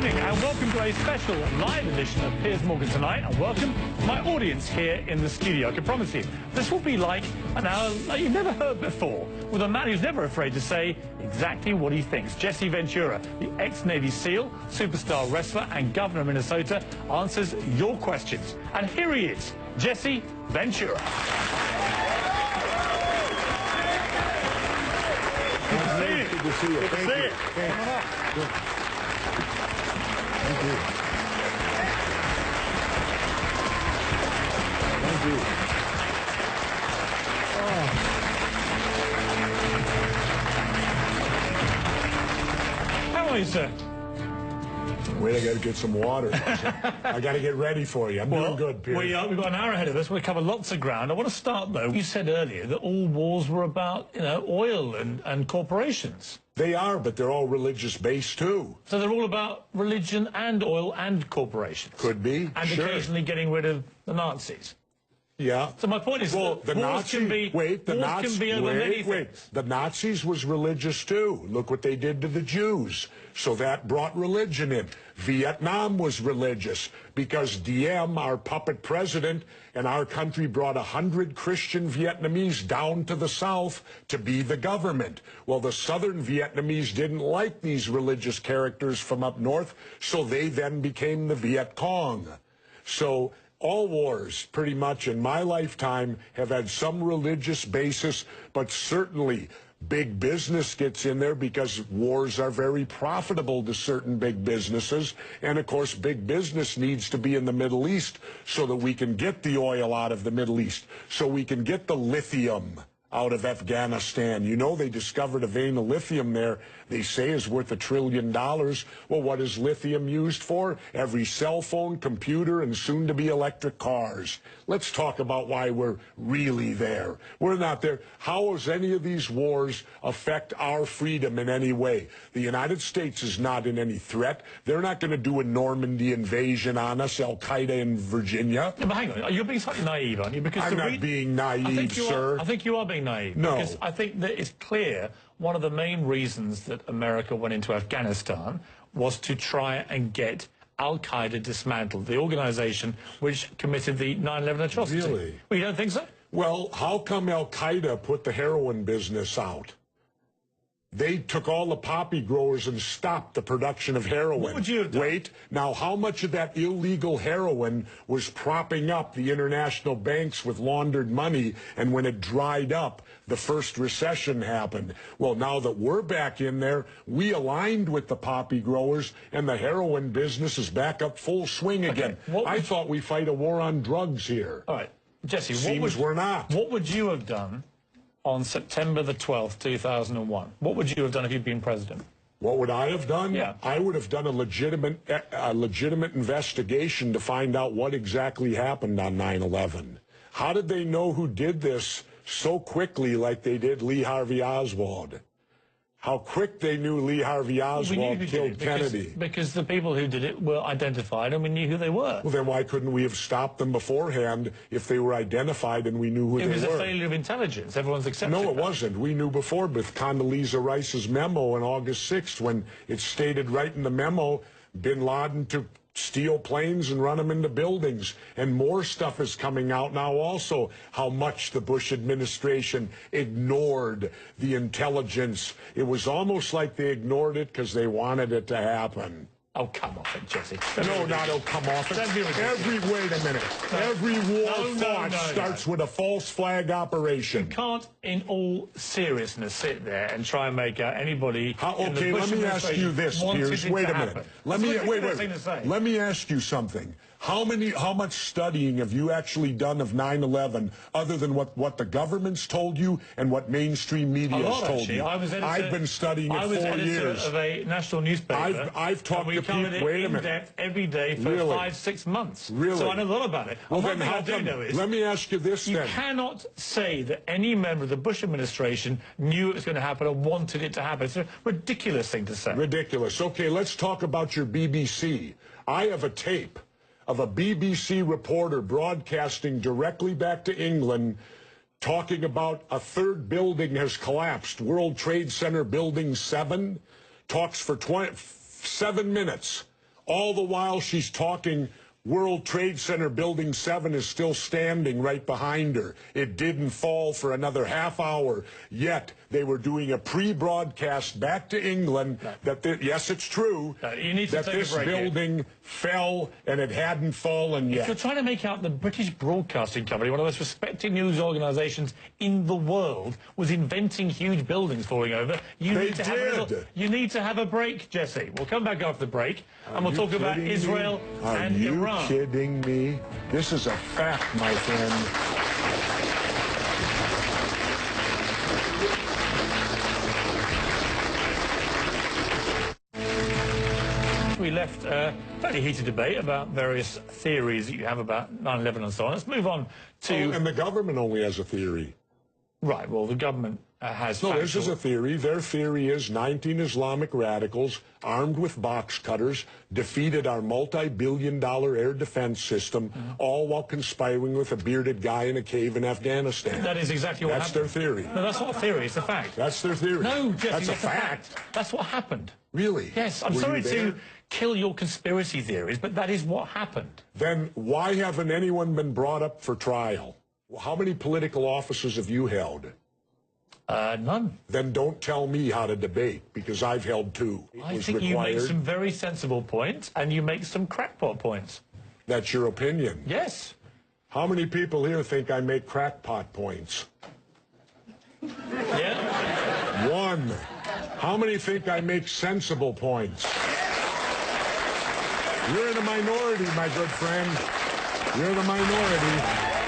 evening and welcome to a special live edition of Piers Morgan Tonight, and welcome my audience here in the studio. I can promise you this will be like an hour like you've never heard before, with a man who's never afraid to say exactly what he thinks. Jesse Ventura, the ex-Navy SEAL, superstar wrestler and governor of Minnesota, answers your questions. And here he is, Jesse Ventura. Good to see you. Good to see you. Good to see you. Come on up. Good. Thank you. Thank you. Oh. How are you, sir? Wait, I got to get some water. I got to get ready for you. I'm doing good, Piers. We've got an hour ahead of us. We'll cover lots of ground. I want to start, though. You said earlier that all wars were about, oil and corporations. They are, but they're all religious-based, too. So they're all about religion and oil and corporations. Could be, and sure. Occasionally getting rid of the Nazis. Yeah. So my point is, well, that wars can be over many things. The Nazis was religious too. Look what they did to the Jews. So that brought religion in. Vietnam was religious because Diem, our puppet president, and our country brought 100 Christian Vietnamese down to the south to be the government. Well, the southern Vietnamese didn't like these religious characters from up north, so they then became the Viet Cong. So all wars, pretty much in my lifetime, have had some religious basis, but certainly big business gets in there because wars are very profitable to certain big businesses. And, of course, big business needs to be in the Middle East so that we can get the oil out of the Middle East, so we can get the lithium out of Afghanistan. You know, they discovered a vein of lithium there they say is worth $1 trillion. Well, what is lithium used for? Every cell phone, computer, and soon-to-be electric cars. Let's talk about why we're really there. We're not there. How does any of these wars affect our freedom in any way? The United States is not in any threat. They're not going to do a Normandy invasion on us, Al-Qaeda in Virginia. Yeah, but hang on, you're being slightly naive, aren't you? Because I'm not being naive, sir. I think you are being naive. No. Because I think that it's clear one of the main reasons that America went into Afghanistan was to try and get Al-Qaeda dismantled, the organization which committed the 9/11 atrocity. Really? Well, you don't think so? Well, how come Al-Qaeda put the heroin business out? They took all the poppy growers and stopped the production of heroin. What would you have done? Wait, now how much of that illegal heroin was propping up the international banks with laundered money, and when it dried up, the first recession happened? Well, now that we're back in there, we aligned with the poppy growers, and the heroin business is back up full swing again. I thought we fight a war on drugs here. All right, Jesse, we're not. What would you have done on September the 12th, 2001? What would you have done if you'd been president? What would I have done? Yeah. I would have done a legitimate investigation to find out what exactly happened on 9/11. How did they know who did this so quickly like they did Lee Harvey Oswald? How quick they knew Lee Harvey Oswald killed Kennedy. Because the people who did it were identified and we knew who they were. Well, then why couldn't we have stopped them beforehand if they were identified and we knew who they were? It was a failure of intelligence. Everyone's accepting No, it wasn't. We knew before with Condoleezza Rice's memo on August 6th when it stated right in the memo, bin Laden took steal planes and run them into buildings. And more stuff is coming out now also, how much the Bush administration ignored the intelligence. It was almost like they ignored it because they wanted it to happen. Oh, come off it, Jesse. No, not oh, come off it. Wait a minute. Every war fought starts with a false flag operation. You can't, in all seriousness, sit there and try and make out anybody. Okay, let me ask you this, Piers. Wait a minute. Let me ask you something. How much studying have you actually done of 9/11 other than what the government's told you and what mainstream media has told you? I've been studying it 4 years. I was editor of a national newspaper. I've talked to people. Wait a minute. In depth every day for 5-6 months. Really? So I know a lot about it. Well, then how come? Let me ask you this then. You cannot say that any member of the Bush administration knew it was going to happen or wanted it to happen. It's a ridiculous thing to say. Ridiculous. Okay, let's talk about your BBC. I have a tape of a BBC reporter broadcasting directly back to England talking about a third building has collapsed. World Trade Center Building 7 talks for 7 minutes. All the while she's talking, World Trade Center Building 7 is still standing right behind her. It didn't fall for another half hour, yet they were doing a pre-broadcast back to England that, yes, it's true, you need to that this building fell and it hadn't fallen yet. If you're trying to make out the British Broadcasting Company, one of the most respected news organisations in the world, was inventing huge buildings falling over, you need to have a break, Jesse. We'll come back after the break, and we'll talk about Israel and Iran. Are you kidding me? This is a fact, my friend. We left a fairly heated debate about various theories that you have about 9/11 and so on. Let's move on to... Oh, and the government only has a theory. Right, well, the government has... No, this is a theory. Their theory is 19 Islamic radicals armed with box cutters defeated our multi-billion-dollar air defense system, all while conspiring with a bearded guy in a cave in Afghanistan. That is exactly what happened. That's their theory. No, that's not a theory, it's a fact. That's their theory. No, Jesse, that's a fact. That's what happened. Really? Yes, I'm sorry to kill your conspiracy theories, but that is what happened. Then why haven't anyone been brought up for trial? How many political offices have you held? None. Then don't tell me how to debate, because I've held 2. I think you make some very sensible points, and you make some crackpot points. That's your opinion? Yes. How many people here think I make crackpot points? Yeah? 1. How many think I make sensible points? You're in a minority, my good friend. You're the minority.